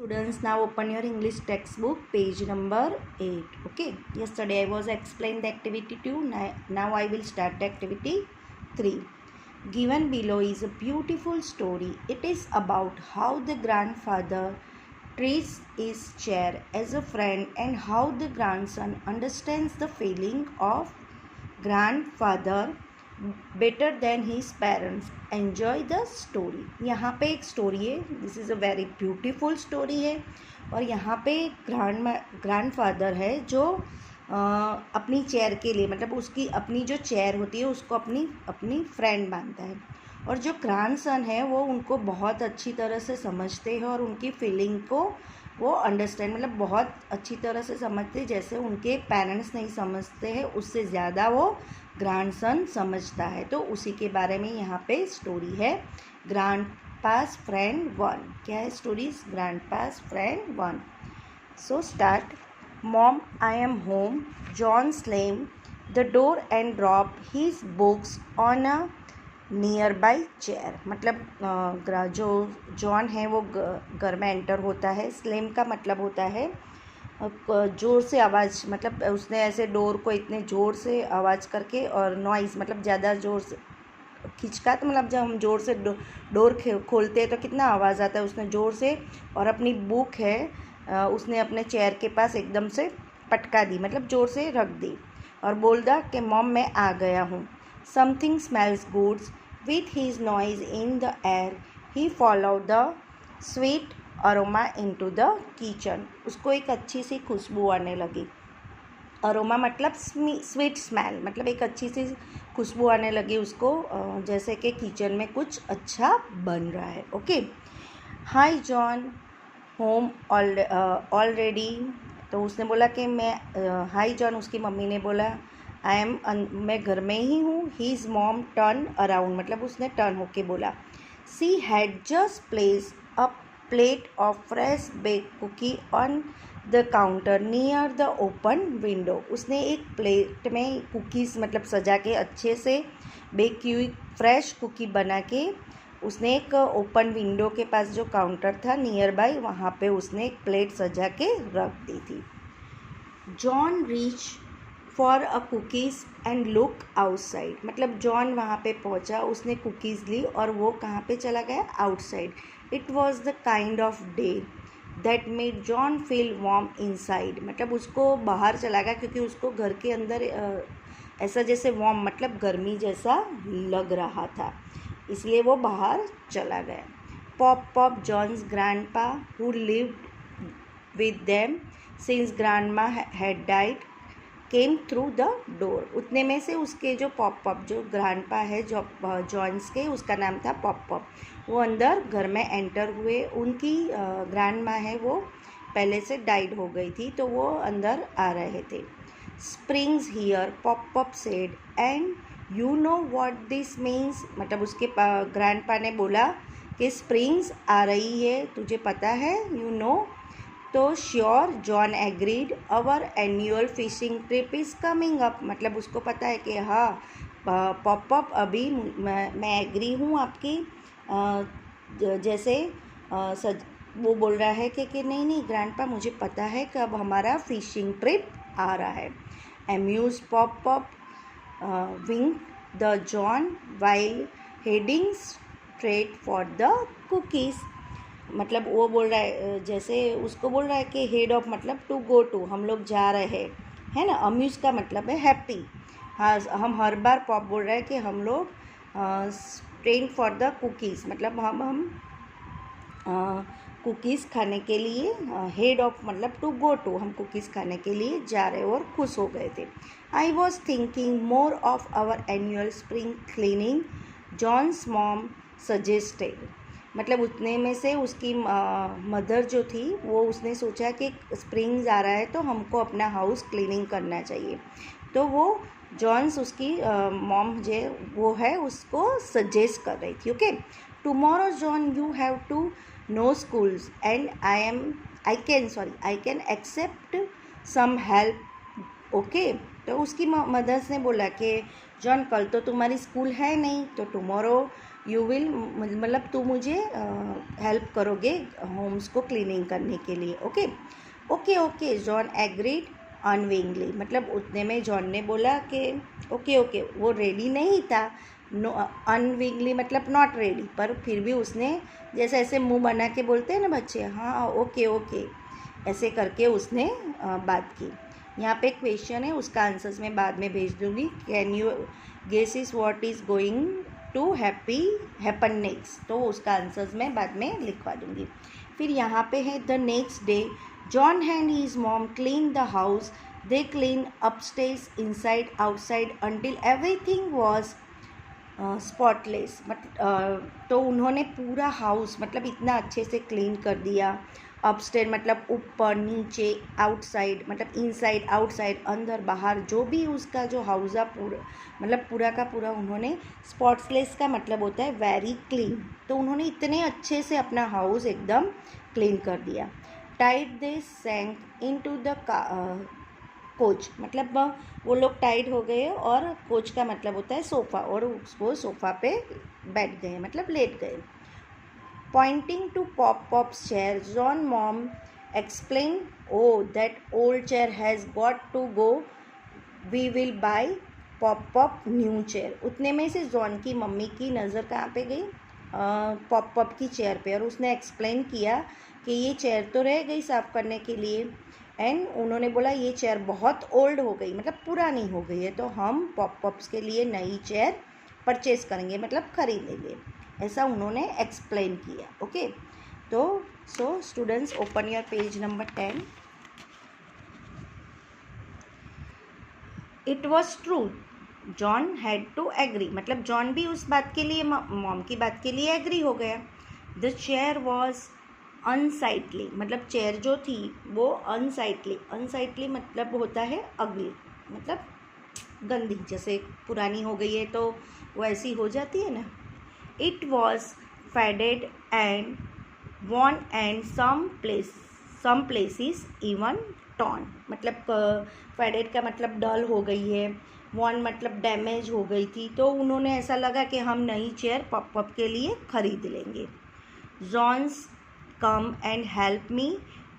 Students, now open your English textbook, page number 8. Okay, yesterday I was explained the activity 2. Now I will start the activity 3. Given below is a beautiful story. It is about how the grandfather treats his chair as a friend and how the grandson understands the feeling of grandfather better than his parents. Enjoy the story. यहाँ पे एक story है. This is a very beautiful story है. और यहाँ पे grandfather है जो अपनी चेयर के लिए, मतलब उसकी अपनी जो चेयर होती है उसको अपनी फ्रेंड मानता है. और जो ग्रैंडसन है वो उनको बहुत अच्छी तरह से समझते हैं और उनकी फीलिंग को वो अंडरस्टैंड, मतलब बहुत अच्छी तरह से समझते, जैसे उनके पेरेंट्स नहीं समझते हैं उससे ज़्यादा वो ग्रैंडसन समझता है. तो उसी के बारे में यहाँ पे स्टोरी है. ग्रैंडपास फ्रेंड 1. क्या है story? ग्रैंडपास friend 1. So start. Mom, I am home. John slam the door and drop his books on a near by chair. मतलब जो जॉन है वो घर में एंटर होता है. स्लैम का मतलब होता है ज़ोर से आवाज़, मतलब उसने ऐसे डोर को इतने ज़ोर से आवाज़ करके, और नॉइज़ मतलब ज़्यादा ज़ोर से खिंचका, तो मतलब जब हम ज़ोर से डोर खोलते हैं तो कितना आवाज़ आता है. उसने ज़ोर से, और अपनी बुक है उसने अपने चेयर के पास एकदम से पटका दी, मतलब ज़ोर से रख दी, और बोल दा कि मॉम मैं आ गया हूँ. Something smells goods with his noise in the air. He followed the sweet aroma into the kitchen. उसको एक अच्छी सी खुशबू आने लगी. अरोमा मतलब स्वीट स्मेल, मतलब एक अच्छी सी खुशबू आने लगी उसको, जैसे कि किचन में कुछ अच्छा बन रहा है. ओके. हाय जॉन, होम ऑलरेडी. तो उसने बोला कि मैं हाय जॉन, उसकी मम्मी ने बोला मैं घर में ही हूँ. हीज मॉम टर्न अराउंड, मतलब उसने टर्न होके बोला. She had just place a plate of fresh baked cookie on the counter near the open window. उसने एक प्लेट में कुकीज़ मतलब सजा के, अच्छे से बेक की हुई फ्रेश कुकी बना के उसने एक ओपन विंडो के पास जो काउंटर था नियर बाई, वहाँ पे उसने एक प्लेट सजा के रख दी थी. John reach for a cookies and look outside. मतलब जॉन वहाँ पे पहुँचा, उसने कुकीज़ ली और वो कहाँ पे चला गया? Outside. It was the kind of day that made John feel warm inside. मतलब उसको बाहर चला गया क्योंकि उसको घर के अंदर ऐसा जैसे वार्म मतलब गर्मी जैसा लग रहा था, इसलिए वो बाहर चला गया. Pop John's grandpa who lived with them since grandma had died came through the door. उतने में से उसके जो पॉप जो ग्रैंडपा है जो जॉन्स के, उसका नाम था पॉप, वो अंदर घर में एंटर हुए. उनकी ग्रैंड माँ है वो पहले से डाइड हो गई थी, तो वो अंदर आ रहे थे. Springs here, pop said, and you know what this means. मतलब उसके ग्रैंडपा ने बोला कि स्प्रिंग्स आ रही है, तुझे पता है? You know. तो sure, John agreed. Our annual fishing trip is coming up. मतलब उसको पता है कि हाँ पॉप अभी मैं एग्री हूँ आपकी, जैसे वो बोल रहा है कि नहीं ग्रैंडपा, मुझे पता है कि अब हमारा फिशिंग ट्रिप आ रहा है. Amuse Pop wink the John while heading straight for the cookies. मतलब वो बोल रहा है, जैसे उसको बोल रहा है कि हेड ऑफ मतलब टू गो टू, हम लोग जा रहे हैं ना. अम्यूज का मतलब है हैप्पी. हाँ, हम हर बार पॉप बोल रहा है कि हम लोग ट्रेन फॉर द कुकीज़, मतलब हम कुकीज़ खाने के लिए, हेड ऑफ मतलब टू गो टू, हम कुकीज़ खाने के लिए जा रहे और खुश हो गए थे. I was thinking more of our annual spring cleaning, John's mom suggested. मतलब उतने में से उसकी मदर जो थी वो उसने सोचा कि स्प्रिंग्स आ रहा है तो हमको अपना हाउस क्लीनिंग करना चाहिए. तो वो जॉन्स उसकी मॉम जो वो है उसको सजेस्ट कर रही थी. Okay. Tomorrow John you have to no schools and I can accept some help. Okay. तो उसकी मदर्स ने बोला कि जॉन कल तो तुम्हारी स्कूल है नहीं, तो टुमारो यू विल मतलब तुम मुझे हेल्प करोगे होम्स को क्लीनिंग करने के लिए. Okay okay okay John agreed unwillingly. मतलब उतने में जॉन ने बोला कि ओके ओके. वो रेडी नहीं था. नो अनविंगली मतलब नॉट रेडी, पर फिर भी उसने जैसे ऐसे मुंह बना के बोलते हैं ना बच्चे, हाँ ओके ओके ऐसे करके उसने बात की. यहाँ पे क्वेश्चन है, उसका आंसर्स मैं बाद में भेज दूँगी. Can you guess is what is going to happen next. तो उसका आंसर्स मैं बाद में लिखवा दूँगी. फिर यहाँ पे है the next day John and his mom clean the house. They clean upstairs inside outside until everything was spotless. तो उन्होंने पूरा हाउस मतलब इतना अच्छे से क्लीन कर दिया. अपस्टेयर मतलब ऊपर नीचे, आउटसाइड मतलब इनसाइड आउटसाइड, अंदर बाहर, जो भी उसका जो हाउस है पूरा का पूरा उन्होंने. स्पॉटलेस का मतलब होता है वेरी क्लीन. तो उन्होंने इतने अच्छे से अपना हाउस एकदम क्लीन कर दिया. टाइड they sank into the couch. मतलब वो लोग टाइड हो गए, और कोच का मतलब होता है सोफ़ा, और वो सोफ़ा पे बैठ गए मतलब लेट गए. Pointing to Pop's chair, John's mom explained, "Oh, that old chair has got to go. We will buy Pop new chair." उतने में से जॉन की मम्मी की नज़र कहाँ पे गई? पॉप की चेयर पे, और उसने एक्सप्लेन किया कि ये चेयर तो रह गई साफ़ करने के लिए. एंड उन्होंने बोला ये चेयर बहुत ओल्ड हो गई, मतलब पुरानी हो गई है, तो हम पॉप्स के लिए नई चेयर परचेज़ करेंगे, मतलब खरीदेंगे. ऐसा उन्होंने एक्सप्लेन किया. ओके. तो so students open your page number 10. It was true John had to agree. मतलब जॉन भी उस बात के लिए, मॉम की बात के लिए एग्री हो गया. The chair was unsightly. मतलब चेयर जो थी वो अनसाइटली मतलब होता है अगली, मतलब गंदी, जैसे पुरानी हो गई है तो वो ऐसी हो जाती है ना. It was faded and worn and some places even torn. मतलब faded का मतलब डल हो गई है, worn मतलब डैमेज हो गई थी. तो उन्होंने ऐसा लगा कि हम नई चेयर पॉप के लिए खरीद लेंगे. John's come and help me.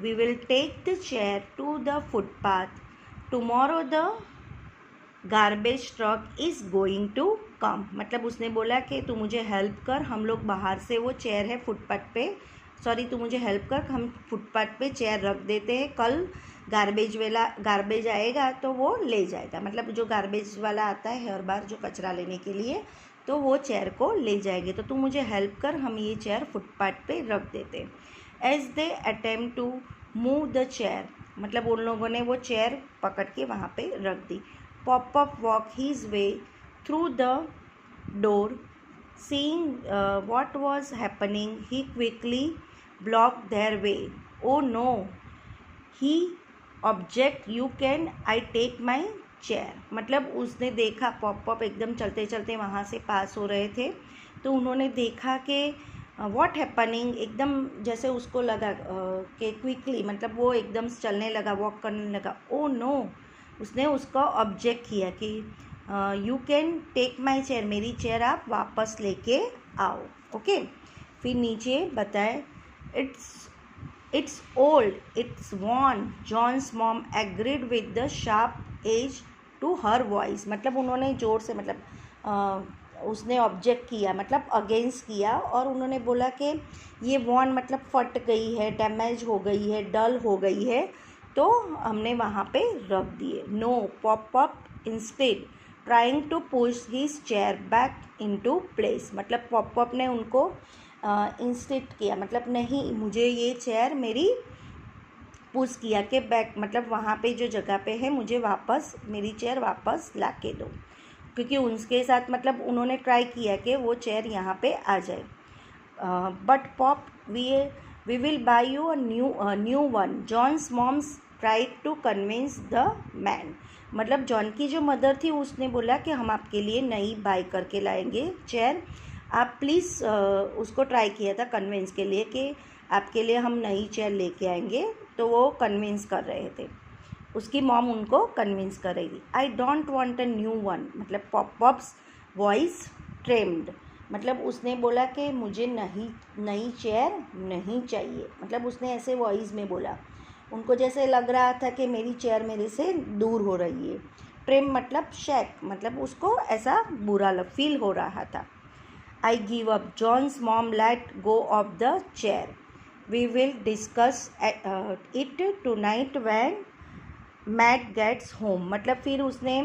We will take the chair to the footpath. Tomorrow the garbage truck is going to come. मतलब उसने बोला कि तू मुझे हेल्प कर, हम लोग बाहर से, वो चेयर है फुटपाथ पे, सॉरी तू मुझे हेल्प कर, हम फुटपाथ पे चेयर रख देते हैं, कल गार्बेज आएगा तो वो ले जाएगा. मतलब जो गार्बेज वाला आता है हर बार जो कचरा लेने के लिए, तो वो चेयर को ले जाएगी. तो तू मुझे हेल्प कर, हम ये चेयर फुटपाथ पे रख देते. As they attempt to move the chair. मतलब उन लोगों ने वो चेयर पकड़ के वहाँ पे रख दी. Pop walked his way through the door. Seeing what was happening, he quickly blocked their way. Oh no, he object. You can I take my chair. मतलब उसने देखा, पॉप एकदम चलते चलते वहाँ से पास हो रहे थे, तो उन्होंने देखा कि व्हाट हैपनिंग, एकदम जैसे उसको लगा कि क्विकली मतलब वो एकदम चलने लगा, वॉक करने लगा. ओ नो, उसने उसको ऑब्जेक्ट किया कि you can take my chair, मेरी चेयर आप वापस लेके आओ. ओके. फिर नीचे बताए it's old, it's worn. John's mom agreed with the sharp edge to her voice. मतलब उन्होंने ज़ोर से, मतलब उसने ऑब्जेक्ट किया, मतलब अगेंस्ट किया, और उन्होंने बोला कि ये वॉर्न मतलब फट गई है, डैमेज हो गई है, डल हो गई है, तो हमने वहाँ पे रख दिए. No, Pop instead trying to push his chair back into place. मतलब पॉप ने उनको इंस्टेट किया, मतलब नहीं, मुझे ये चेयर मेरी पुश किया कि बैक मतलब वहाँ पे जो जगह पे है मुझे वापस मेरी चेयर वापस ला के दो, क्योंकि उनके साथ मतलब उन्होंने ट्राई किया कि वो चेयर यहाँ पे आ जाए. But pop we will buy you a new one. John's mom tried to convince the man. मतलब जॉन की जो मदर थी उसने बोला कि हम आपके लिए नई बाई करके लाएंगे चेयर, आप प्लीज़ उसको ट्राई किया था कन्विंस के लिए कि आपके लिए हम नई चेयर लेके आएंगे. तो वो कन्विंस कर रहे थे, उसकी मॉम उनको कन्विंस कर रही थी. I don't want a new one. मतलब पॉप्स वॉइस ट्रेम्ड. मतलब उसने बोला कि मुझे नई चेयर नहीं चाहिए, मतलब उसने ऐसे वॉइस में बोला, उनको जैसे लग रहा था कि मेरी चेयर मेरे से दूर हो रही है। ट्रिम मतलब शेक, मतलब उसको ऐसा बुरा फील हो रहा था। I give up. John's mom let go of the chair. We will discuss it tonight when Matt gets home. मतलब फिर उसने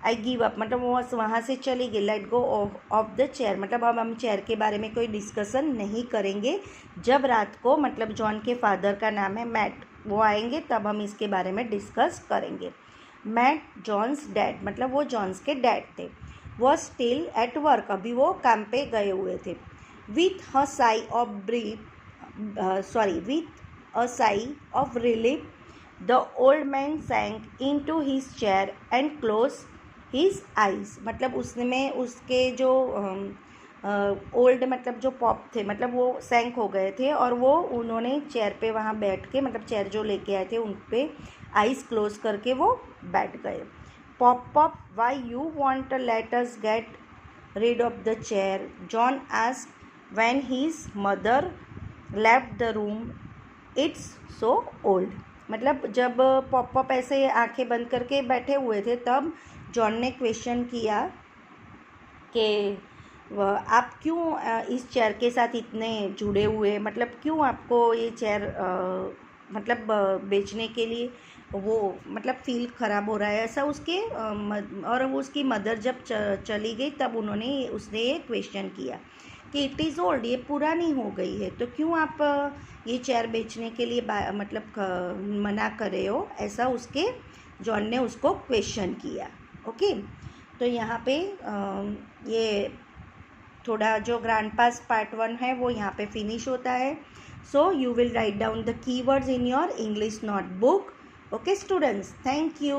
I give up मतलब वो वहाँ से चली गई, let go of the chair मतलब अब हम चेयर के बारे में कोई डिस्कशन नहीं करेंगे। जब रात को मतलब जॉन के फादर का नाम है मैट, वो आएंगे तब हम इसके बारे में डिस्कस करेंगे। मैट जॉन्स डैड मतलब वो जॉन्स के डैड थे। वॉज स्टिल एट वर्क, अभी वो काम पे गए हुए थे। With a sigh of relief the old man sank into his chair and close his eyes मतलब उसमें उसके जो ओल्ड मतलब जो पॉप थे मतलब वो सैंक हो गए थे और वो उन्होंने चेयर पे वहाँ बैठ के मतलब चेयर जो लेके आए थे उन पे आइज क्लोज करके वो बैठ गए। Pop, why you want to let us get rid of the chair? John asked when his mother left the room. It's so old. मतलब जब पॉप ऐसे आंखें बंद करके बैठे हुए थे तब जॉन ने क्वेश्चन किया कि आप क्यों इस चेयर के साथ इतने जुड़े हुए, मतलब क्यों आपको ये चेयर मतलब बेचने के लिए वो मतलब फील ख़राब हो रहा है ऐसा उसके और उसकी मदर जब चली गई तब उसने ये क्वेश्चन किया कि इट इज़ ओल्ड, ये पुरानी हो गई है तो क्यों आप ये चेयर बेचने के लिए मतलब मना कर रहे हो, ऐसा उसके जॉन ने उसको क्वेश्चन किया। ओके, तो यहाँ पे ये थोड़ा जो ग्रैंड पास पार्ट 1 है वो यहाँ पे फिनिश होता है। So you will write down the keywords in your English notebook. Okay students, thank you.